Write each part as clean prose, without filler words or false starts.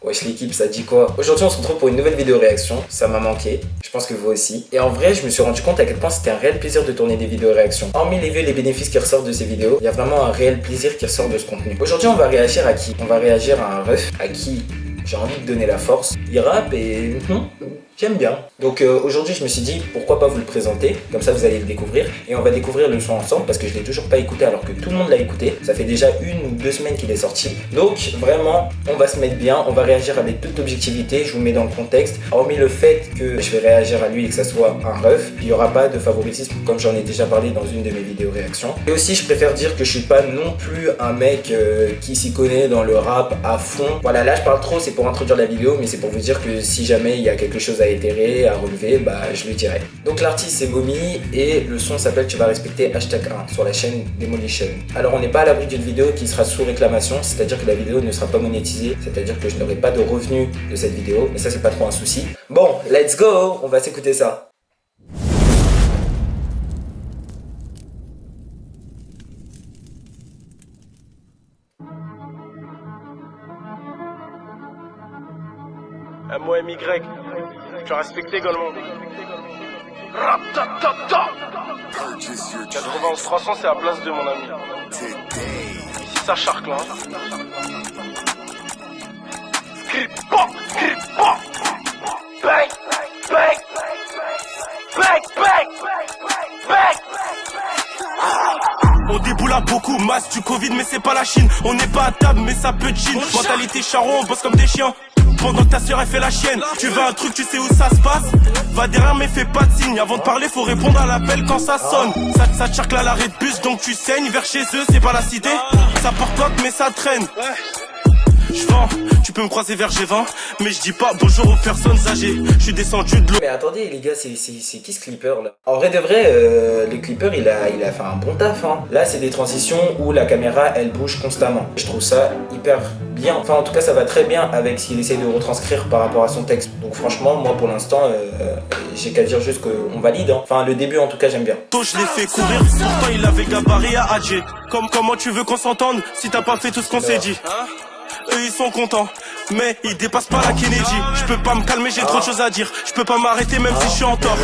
Wesh l'équipe, ça dit quoi? Aujourd'hui on se retrouve pour une nouvelle vidéo réaction, ça m'a manqué, je pense que vous aussi. Et en vrai je me suis rendu compte à quel point c'était un réel plaisir de tourner des vidéos réaction. Hormis les vues et les bénéfices qui ressortent de ces vidéos, il y a vraiment un réel plaisir qui ressort de ce contenu. Aujourd'hui on va réagir à qui? On va réagir à un ref à qui j'ai envie de donner la force. Il rappe et j'aime bien. Donc aujourd'hui je me suis dit pourquoi pas vous le présenter, comme ça vous allez le découvrir. Et on va découvrir le son ensemble parce que je l'ai toujours pas écouté alors que tout le monde l'a écouté. Ça fait déjà 1 ou 2 semaines qu'il est sorti. Donc vraiment on va se mettre bien, on va réagir avec toute objectivité. Je vous mets dans le contexte. Hormis le fait que je vais réagir à lui et que ça soit un ref, il n'y aura pas de favoritisme comme j'en ai déjà parlé dans une de mes vidéos réactions. Et aussi je préfère dire que je suis pas non plus un mec qui s'y connaît dans le rap à fond. Voilà, là je parle trop, c'est pour introduire la vidéo, mais c'est pour vous dire que si jamais il y a quelque chose à itérer, à relever, bah je le dirai. Donc l'artiste c'est Momi et le son s'appelle Tu vas respecter #1 sur la chaîne Demolition. Alors on n'est pas à l'abri d'une vidéo qui sera sous réclamation, c'est-à-dire que la vidéo ne sera pas monétisée, c'est-à-dire que je n'aurai pas de revenus de cette vidéo, mais ça c'est pas trop un souci. Bon, let's go, on va s'écouter ça. MOMY, tu as respecté également. 91 300 c'est la place de mon ami. Ici ça charque là. On déboule à beaucoup, masse du Covid mais c'est pas la Chine. On n'est pas à table mais ça peut chine. Mentalité charron, on bosse comme des chiens. Pendant que ta soeur elle fait la chienne. Tu veux un truc, tu sais où ça se passe. Va derrière mais fais pas de signe. Avant de parler faut répondre à l'appel quand ça sonne. Ça te charcle à l'arrêt de bus donc tu saignes. Vers chez eux c'est pas la cité. Ça porte coque mais ça traîne. Je vends, tu peux me croiser vers G20. Mais je dis pas bonjour aux personnes âgées. Je suis descendu de l'eau. Mais attendez les gars, c'est qui ce clipper là? En vrai de vrai, le clipper il a fait un bon taf hein. Là c'est des transitions où la caméra elle bouge constamment. Je trouve ça hyper bien. Enfin en tout cas ça va très bien avec ce qu'il essaie de retranscrire par rapport à son texte. Donc franchement moi pour l'instant j'ai qu'à dire juste qu'on valide hein. Enfin le début en tout cas j'aime bien. Je l'ai fait courir, pourtant il avait gabarit à Adjé. Comment tu veux qu'on s'entende si t'as pas fait tout ce qu'on s'est dit? Eux ils sont contents, mais ils dépassent pas la Kennedy. Je peux pas me calmer, j'ai trop de choses à dire. Je peux pas m'arrêter même si je suis en tort.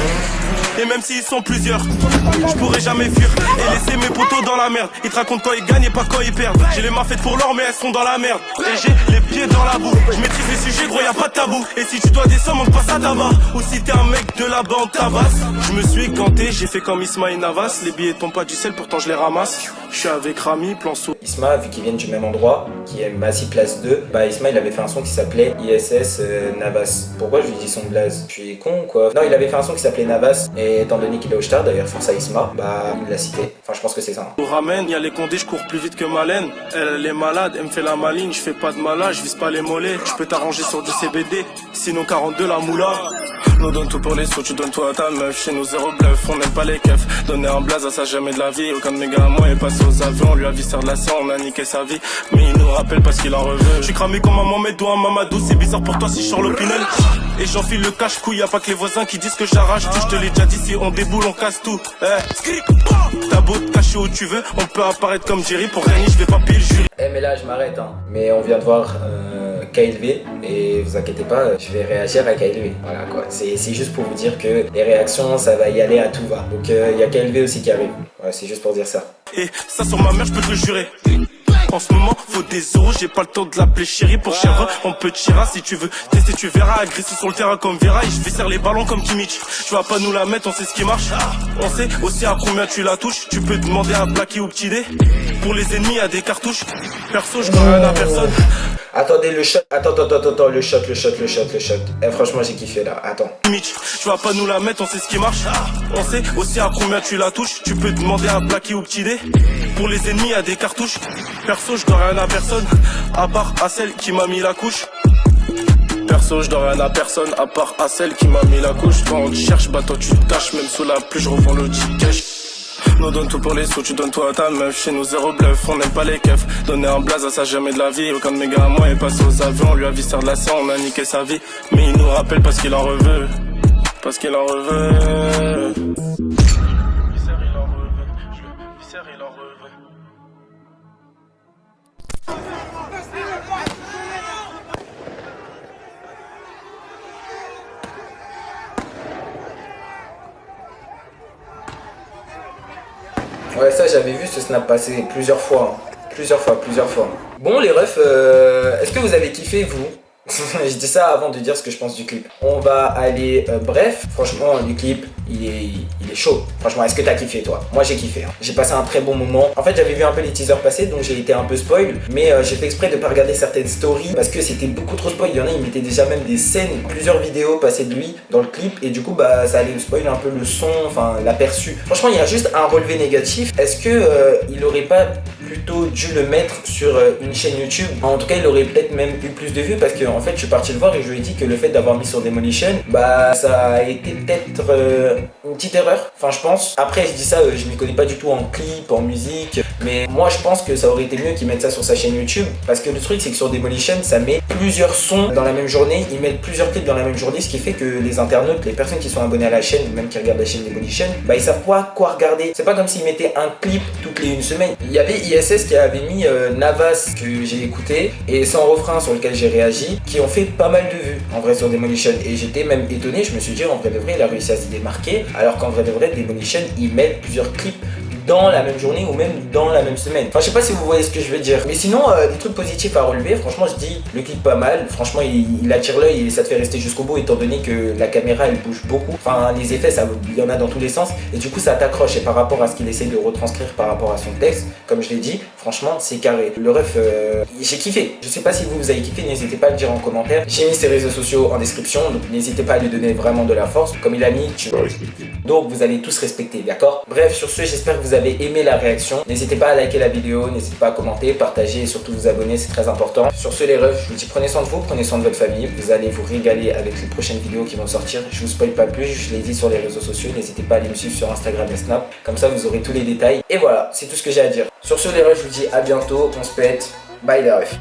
Et même s'ils sont plusieurs, je pourrais jamais fuir et laisser mes potos dans la merde. Ils te racontent quand ils gagnent et pas quand ils perdent. J'ai les mains faites pour l'or mais elles sont dans la merde. Et j'ai les pieds dans la boue. Je maîtrise les sujets gros, y a pas de tabou. Et si tu dois des sommes on te passe à tabac. Ou si t'es un mec de la bande tabasse. Je me suis ganté, j'ai fait comme Isma et Navas. Les billets tombent pas du ciel pourtant je les ramasse. Je suis avec Rami, plan sous. Isma, vu qu'ils viennent du même endroit, qui est Massy Place 2, bah Isma il avait fait un son qui s'appelait ISS Navas. Pourquoi je lui dis son blaze? Je suis con quoi? Non, il avait fait un son qui s'appelait Navas, et étant donné qu'il est au Star, d'ailleurs force à Isma, bah il l'a cité. Enfin je pense que c'est ça. On ramène, y'a les condés, je cours plus vite que Malène. Elle est malade, elle me fait la maligne, je fais pas de malade, je vise pas les mollets. Je peux t'arranger sur du CBD, sinon 42 la moula. Nous donne tout pour les sous, tu donnes toi à ta meuf. Chez nous zéro bluff, on n'aime pas les keufs. Donner un blaze à ça jamais de la vie. Aucun de mes gars à moi est passé aux avions. On lui a vissé de la sang, on a niqué sa vie. Mais il nous rappelle parce qu'il en reveut. Je suis cramé comme un Mohamed ou un Mamadou. C'est bizarre pour toi si je sors l'opinel. Et j'enfile le cache-couille, y'a pas que les voisins qui disent que j'arrache tout. Je te l'ai déjà dit, si on déboule, on casse tout. T'as beau te cacher où tu veux, on peut apparaître comme Jerry. Pour gagner, je vais pas payer le jury. Eh mais là je m'arrête hein. Mais on vient de voir KLV et vous inquiétez pas, je vais réagir à KLV. Voilà quoi, c'est juste pour vous dire que les réactions ça va y aller à tout va. Donc il y a KLV aussi qui arrive. Ouais, c'est juste pour dire ça. Et ça sur ma mère je peux te le jurer. En ce moment faut des euros, j'ai pas le temps de l'appeler chérie. Pour chèvre on peut tirer si tu veux tester, tu verras. Agressé sur le terrain comme Vera et je vais serrer les ballons comme Kimmich. Tu vas pas nous la mettre, on sait ce qui marche. On sait aussi à combien tu la touches. Tu peux demander à Blacky ou Petit D. Pour les ennemis y'a des cartouches. Perso je donne rien à personne. Attendez le shot, attends, le shot. Eh franchement j'ai kiffé là, attends. Tu vas pas nous la mettre, on sait ce qui marche. On sait aussi à combien tu la touches. Tu peux demander à Blacky ou Petit D. Pour les ennemis y'a des cartouches. Perso je dois rien à personne, à part à celle qui m'a mis la couche. Perso je dois rien à personne, à part à celle qui m'a mis la couche. Toi on te cherche, bah toi tu te caches. Même sous la pluie je revends le ticket. Nous donne tout pour les sous, tu donnes toi à ta meuf. Chez nous zéro bluff, on n'aime pas les keufs. Donner un blaze à ça jamais de la vie. Aucun de mes gars à moi est passé aux avions. On lui a vissé de la sang, on a niqué sa vie. Mais il nous rappelle parce qu'il en reveut. Parce qu'il en reveut. Ouais, ça j'avais vu ce snap passer plusieurs fois. Plusieurs fois. Bon les refs, est-ce que vous avez kiffé vous? Je dis ça avant de dire ce que je pense du clip. On va aller, bref, franchement le clip il est chaud. Franchement, est-ce que t'as kiffé toi? Moi j'ai kiffé, hein. J'ai passé un très bon moment. En fait j'avais vu un peu les teasers passer, donc j'ai été un peu spoil. Mais j'ai fait exprès de pas regarder certaines stories parce que c'était beaucoup trop spoil. Il y en a, ils mettaient déjà même des scènes, plusieurs vidéos passées de lui dans le clip. Et du coup bah ça allait me spoil un peu le son, enfin l'aperçu. Franchement il y a juste un relevé négatif. Est-ce que il aurait pas plutôt dû le mettre sur une chaîne YouTube? En tout cas il aurait peut-être même eu plus de vues parce que en fait je suis parti le voir et je lui ai dit que le fait d'avoir mis sur Demolition, bah ça a été peut-être une petite erreur, enfin je pense. Après je dis ça, je m'y connais pas du tout en clip, en musique, mais moi je pense que ça aurait été mieux qu'ils mettent ça sur sa chaîne YouTube parce que le truc c'est que sur Demolition ça met plusieurs sons dans la même journée, ils mettent plusieurs clips dans la même journée, ce qui fait que les internautes, les personnes qui sont abonnés à la chaîne, même qui regardent la chaîne Demolition, bah ils savent pas quoi regarder. C'est pas comme s'ils mettaient un clip toutes les une semaine. Il y avait ISS qui avait mis Navas que j'ai écouté et Sans Refrain sur lequel j'ai réagi, qui ont fait pas mal de vues en vrai sur Demolition et j'étais même étonné. Je me suis dit en vrai de vrai il a réussi à se démarquer alors qu'en vrai de vrai Demolition ils mettent plusieurs clips dans la même journée ou même dans la même semaine. Enfin je sais pas si vous voyez ce que je veux dire, mais sinon des trucs positifs à relever. Franchement je dis le clip pas mal, franchement il attire l'œil et ça te fait rester jusqu'au bout étant donné que la caméra elle bouge beaucoup, enfin les effets ça, il y en a dans tous les sens et du coup ça t'accroche et par rapport à ce qu'il essaie de retranscrire par rapport à son texte, comme je l'ai dit, franchement c'est carré. Le ref j'ai kiffé, je sais pas si vous avez kiffé, n'hésitez pas à le dire en commentaire. J'ai mis ses réseaux sociaux en description donc n'hésitez pas à lui donner vraiment de la force, comme il a mis tu vas respecter, donc vous allez tous respecter, d'accord? Bref sur ce j'espère que vous avez aimé la réaction, n'hésitez pas à liker la vidéo, n'hésitez pas à commenter, partager et surtout vous abonner, c'est très important. Sur ce les refs, je vous dis prenez soin de vous, prenez soin de votre famille, vous allez vous régaler avec les prochaines vidéos qui vont sortir, je vous spoil pas plus, je l'ai dit sur les réseaux sociaux, n'hésitez pas à aller me suivre sur Instagram et Snap, comme ça vous aurez tous les détails et voilà, c'est tout ce que j'ai à dire. Sur ce les refs, je vous dis à bientôt, on se pète, bye les refs.